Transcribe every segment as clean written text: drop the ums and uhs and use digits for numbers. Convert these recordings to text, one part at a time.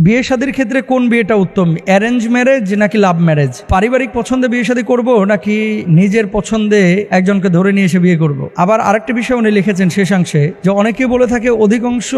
বিয়ে শাদীর ক্ষেত্রে কোন বিয়েটা উত্তম, অ্যারেঞ্জ ম্যারেজ নাকি লাভ ম্যারেজ? পারিবারিক পছন্দে বিয়ে শাদী করব নাকি নিজের পছন্দে একজনকে ধরে নিয়ে এসে বিয়ে করব? আবার আরেকটা বিষয় উনি লিখেছেন শেষাংশে যে অনেকে বলে থাকে অধিকাংশ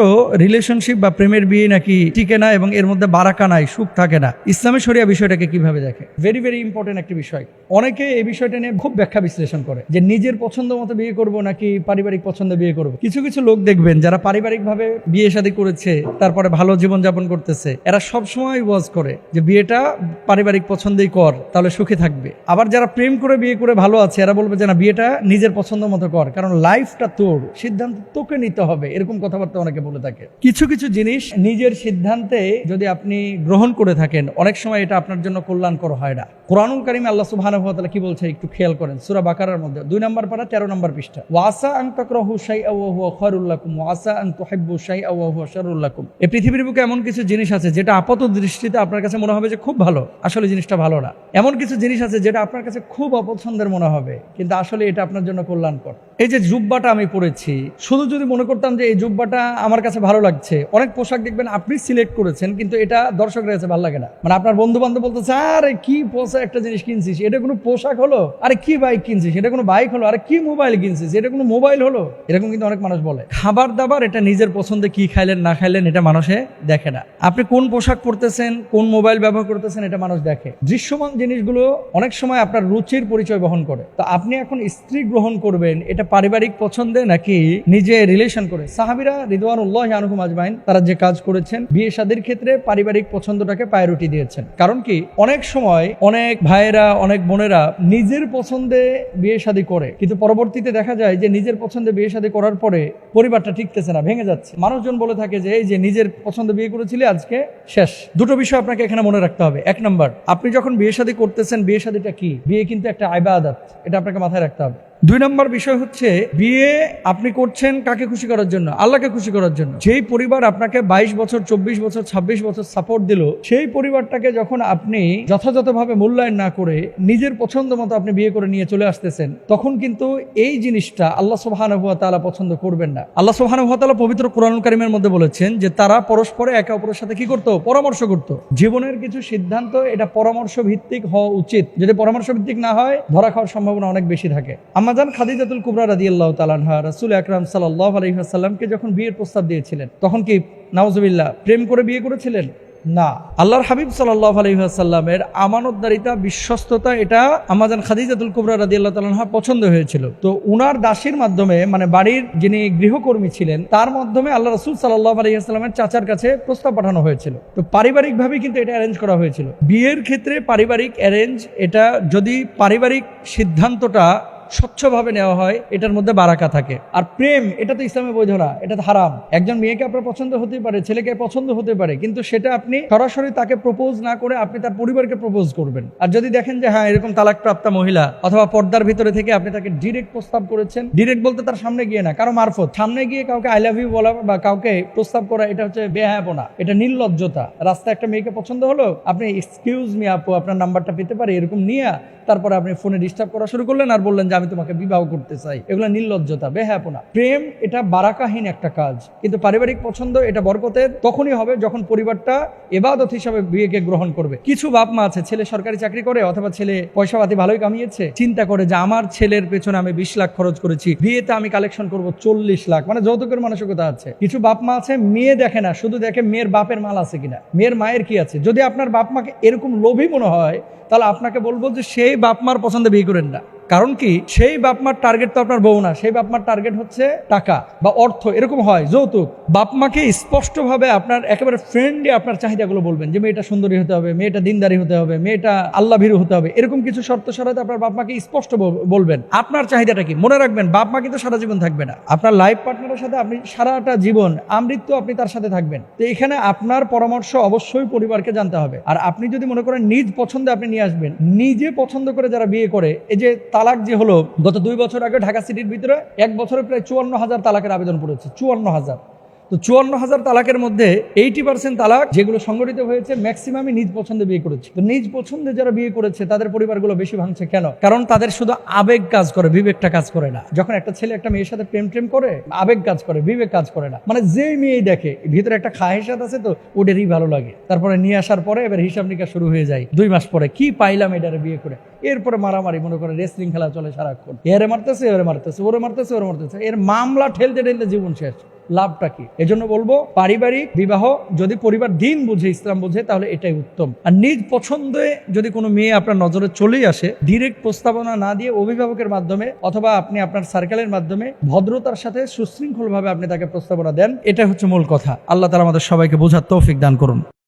রিলেশনশিপ বা প্রেমের বিয়ে নাকি টিকে না এবং এর মধ্যে বারাকা নাই, সুখ থাকে না। ইসলামে শরিয়া বিষয়টাকে কিভাবে দেখে? ভেরি ভেরি ইম্পর্টেন্ট একটি বিষয়। অনেকে এই বিষয়টা নিয়ে খুব ব্যাখ্যা বিশ্লেষণ করে যে নিজের পছন্দ মতো বিয়ে করব নাকি পারিবারিক পছন্দে বিয়ে করব। কিছু কিছু লোক দেখবেন যারা পারিবারিকভাবে বিয়ে শাদী করেছে, তারপরে ভালো জীবনযাপন করতেছে, এরা সবসময় ওয়াজ করে যে বিয়েটা পারিবারিক পছন্দেই কর, তাহলে সুখে থাকবে। আবার যারা প্রেম করে বিয়ে করে ভালো আছে, এরা বলবে যে না, বিয়েটা নিজের পছন্দ মতো কর, কারণ লাইফটা তোর, সিদ্ধান্ত তোকে নিতে হবে, এরকম কথাবার্তা অনেকে বলে থাকে। কিছু কিছু জিনিস নিজের সিদ্ধান্তে যদি আপনি গ্রহণ করে থাকেন, অনেক সময় এটা আপনার জন্য কল্যাণকর হয় না। কুরআনুল কারীমে আল্লাহ সুবহানাহু ওয়া তাআলা কি বলছে একটু খেয়াল করেন। সূরা বাকারার মধ্যে 2 নম্বর পারা 13 নম্বর পৃষ্ঠা, ওয়াসা আন তাকরাহু শাইআ ওয়া হুয়া খায়রুল লাকুম ওয়াসা আন তুহিব্বু শাইআ ওয়া হুয়া শাররুল লাকুম। এই পৃথিবীর বুকে এমন কিছু জিনিস আছে যেটা আপাত দৃষ্টিতে আপনার কাছে মনে হবে যে খুব ভালো, আসলে জিনিসটা ভালো না। এমন কিছু জিনিস আছে যেটা আপনার কাছে খুব অপছন্দের মনে হবে, কিন্তু আসলে এটা আপনার জন্য কল্যাণকর। এই যে জুব্বাটা আমি পরেছি, শুধু যদি মনে করতাম যে এই জুব্বাটা আমার কাছে ভালো লাগছে, অনেক পোশাক দেখবেন আপনি সিলেক্ট করেছেন কিন্তু এটা দর্শকদের কাছে ভালো লাগে না। মানে আপনার বন্ধু বান্ধব বলতেছে, আরে কি পোশাক একটা জিনিস কিনছিস, এটা কোনো পোশাক হলো? আরে কি বাইক কিনছিস, এটা কোনো বাইক হলো? আরে কি মোবাইল কিনছিস, এটা কোনো মোবাইল হলো? এরকম কিন্তু অনেক মানুষ বলে। খাবার দাবার এটা নিজের পছন্দে কি খাইলেন না খাইলেন এটা মানুষে দেখে না। আপনি কোন পোশাক পরতেছেন, কোন মোবাইল ব্যবহার করতেছেন, এটা মানুষ দেখে। দৃশ্যমান জিনিসগুলো অনেক সময় আপনার রুচির পরিচয় বহন করে। তো আপনি এখন স্ত্রী গ্রহণ করবেন, এটা পারিবারিক পছন্দে নাকি নিজে রিলেশন করে? সাহাবীরা রিদওয়ানুল্লাহি আনহুম আজমাইন তারা যে কাজ করেছেন, বিয়ে শাদীর ক্ষেত্রে পারিবারিক পছন্দটাকে প্রায়োরিটি দিয়েছেন। কারণ কি, অনেক সময় অনেক ভাইয়েরা, অনেক বোনেরা নিজের পছন্দে বিয়ে শাদী করে, কিন্তু পরবর্তীতে দেখা যায় যে নিজের পছন্দে বিয়ে শাদী করার পরে পরিবারটা টিকতেছে না, ভেঙে যাচ্ছে। মানুষজন বলে থাকে যে এই যে নিজের পছন্দে বিয়ে করেছিলে, আজকে শেষ। দুটো বিষয় আপনাকে এখানে মনে রাখতে হবে। এক নম্বর, আপনি যখন বিয়ে শাদী করতেছেন, বিয়ে শাদীটা কি? বিয়ে কিন্তু একটা ইবাদত, এটা আপনাকে মাথায় রাখতে হবে। 2 নম্বর বিষয় হচ্ছে, বিয়ে আপনি করছেন কাকে খুশি করার জন্য? আল্লাহকে খুশি করার জন্য। যেই পরিবার আপনাকে 22 বছর, 24 বছর, 26 বছর সাপোর্ট দিল, সেই পরিবারটাকে যখন আপনি যথাযথভাবে মূল্যায়ন না করে নিজের পছন্দ মতো আপনি বিয়ে করে নিয়ে চলে আসতেছেন, তখন কিন্তু এই জিনিসটা আল্লাহ সুবহানাহু ওয়া তাআলা পছন্দ করবেন না। আল্লাহ সুবহানাহু ওয়া তাআলা পবিত্র কোরআনুল কারীমের মধ্যে বলেছেন যে তারা পরস্পরে একে অপরের সাথে কি করতো? পরামর্শ করতো। জীবনের কিছু সিদ্ধান্ত এটা পরামর্শ ভিত্তিক হওয়া উচিত। যদি পরামর্শ ভিত্তিক না হয়, ধরা খাওয়ার সম্ভাবনা অনেক বেশি থাকে। আম্মাজান খাদিজাতুল কুবরা রাদিয়াল্লাহু তাআলা আনহা রাসূল আকরাম সাল্লাল্লাহু আলাইহি ওয়াসাল্লামকে যখন বিয়ের প্রস্তাব দিয়েছিলেন, তখন কি নাউজুবিল্লাহ প্রেম করে বিয়ে করেছিলেন? না। আল্লাহর হাবিব সাল্লাল্লাহু আলাইহি ওয়াসাল্লামের আমানতদারিতা, বিশ্বস্ততা, এটা আম্মাজান খাদিজাতুল কুবরা রাদিয়াল্লাহু তাআলা আনহা পছন্দ হয়েছিল। তো উনার দাসীর মাধ্যমে, মানে বাড়ির যিনি গৃহকর্মী ছিলেন, তার মাধ্যমে আল্লাহ রাসূল সাল্লাল্লাহু আলাইহি ওয়াসাল্লামের চাচার কাছে প্রস্তাব পাঠানো হয়েছিল। তো পারিবারিকভাবে কিন্তু এটা অ্যারেঞ্জ করা হয়েছিল। বিয়ের ক্ষেত্রে পারিবারিক অ্যারেঞ্জ, এটা যদি পারিবারিক সিদ্ধান্তটা স্বচ্ছভাবে নেওয়া হয়, এটার মধ্যে বারাকা থাকে। আর প্রেম, এটা তো ইসলামে বৈধ না, এটা তো হারাম। একজন মেয়েকে আপনার পছন্দ হতে পারে, ছেলেকে পছন্দ হতে পারে, কিন্তু সেটা আপনি সরাসরি তাকে প্রপোজ না করে আপনি তার পরিবারকে প্রপোজ করবেন। আর যদি দেখেন যে হ্যাঁ, এরকম তালাকপ্রাপ্তা মহিলা অথবা পর্দার ভিতরে থেকে আপনি তাকে ডিরেক্ট প্রস্তাব করেছেন, ডিরেক্ট বলতে তার সামনে গিয়ে না, কারো মারফত সামনে গিয়ে কাউকে আই লাভ ইউ বলা বা কাউকে প্রস্তাব করা, এটা হচ্ছে বেহায়াপনা, এটা নির্লজ্জতা। রাস্তায় একটা মেয়েকে পছন্দ হলো, আপনি এক্সকিউজ মি আপু, আপনার নাম্বারটা পেতে পারি, এরকম নিয়ে তারপরে আপনি ফোনে ডিস্টার্ব করা শুরু করলেন আর বললেন যে আমি তোমাকে বিবাহ করতে চাই। এগুলো নির্লজ্জতা, বেহায়াপনা। প্রেম এটা বারাকাহীন একটা কাজ, কিন্তু পারিবারিক পছন্দ এটা বরকতের তখনই হবে যখন পরিবারটা ইবাদত হিসাবে বিয়েকে গ্রহণ করবে। কিছু বাপ মা আছে, ছেলে সরকারি চাকরি করে অথবা ছেলে পয়সাপাতি ভালোই কামিয়েছে, চিন্তা করে যে আমার ছেলের পেছনে আমি 20 লাখ খরচ করেছি, বিয়েতে আমি কালেকশন করব 40 লাখ, মানে যৌতুকের মানসিকতা আছে। কিছু বাপ মা আছে, মেয়ে দেখে না, শুধু দেখে মেয়ের বাপের মাল আছে কিনা, মেয়ের মায়ের কি আছে। যদি আপনার বাপ মাকে এরকম লোভী মনে হয়, তাহলে আপনাকে বলবো যে সেই বাপ মার পছন্দে বিয়ে করেন না। কারণ কি, সেই বাপমার টার্গেট তো আপনার বউ না, সেই বাপমার টার্গেট হচ্ছে টাকা বা অর্থ, এরকম হয়, যৌতুক। বাপমাকে স্পষ্টভাবে আপনার একেবারে ফ্রেন্ডলি আপনার চাহিদাগুলো বলবেন যে মেয়েটা সুন্দরী হতে হবে, মেয়েটা দিনদারি হতে হবে, মেয়েটা আল্লাহ ভীরু হতে হবে, এরকম কিছু শর্ত শরতে আপনার বাপমাকে স্পষ্ট বলবেন আপনার চাহিদাটা কি। মনে রাখবেন, বাপমা কিন্তু সারা জীবন থাকবে না। আপনার লাইফ পার্টনারের সাথে আপনি সারাটা জীবন আমৃত্যু আপনি তার সাথে থাকবেন। তো এখানে আপনার পরামর্শ অবশ্যই পরিবারকে জানতে হবে। আর আপনি যদি মনে করেন নিজ পছন্দে আপনি নিয়ে আসবেন, নিজে পছন্দ করে যারা বিয়ে করে, এই যে তালাক যে হলো, গত 2 বছর আগে ঢাকা সিটির ভিতরে 1 বছরে প্রায় 54,000 তালাকের আবেদন পড়েছে, 54,000। তো 54,000 তালাকের মধ্যে 80% তালাক যেগুলো সংগঠিত হয়েছে ম্যাক্সিমামই নিজ পছন্দে বিয়ে করেছে। তো নিজ পছন্দে যারা বিয়ে করেছে তাদের পরিবারগুলো বেশি ভাঙছে কেন? কারণ তাদের শুধু আবেগ কাজ করে, বিবেকটা কাজ করে না। যখন একটা ছেলে একটা মেয়ের সাথে প্রেম করে, আবেগ কাজ করে, বিবেক কাজ করে না। মানে যেই মেয়েই দেখে ভিতরে একটা খাহেসাত আছে, তো ওদেরই ভালো লাগে। তারপরে নিয়ে আসার পরে এবার হিসাব নিকাশ শুরু হয়ে যায় 2 মাস পরে, কি পাইলাম এটারে বিয়ে করে। এরপরে মারামারি, মনে করে রেসলিং খেলা চলে সারাক্ষণ, এরে মারতেছে ওরে মারতেছে, ওরে মারতেছে ওরে মারতেছে, এর মামলা ঠেলতে ঠেলতে জীবন শেষ। লাভটা কি? এজন্য বলবো পারিবারিক বিবাহ যদি পরিবার দিন বুঝে, ইসলাম বুঝে, তাহলে এটাই উত্তম। আর নিজ পছন্দে যদি কোনো মেয়ে আপনার নজরে চলেই আসে, ডিরেক্ট প্রস্তাবনা না দিয়ে অভিভাবকের মাধ্যমে অথবা আপনি আপনার সার্কেলের মাধ্যমে ভদ্রতার সাথে সুশৃঙ্খল ভাবে আপনি তাকে প্রস্তাবনা দেন, এটা হচ্ছে মূল কথা। আল্লাহ তাআলা আমাদের সবাইকে বোঝার তৌফিক দান করুন।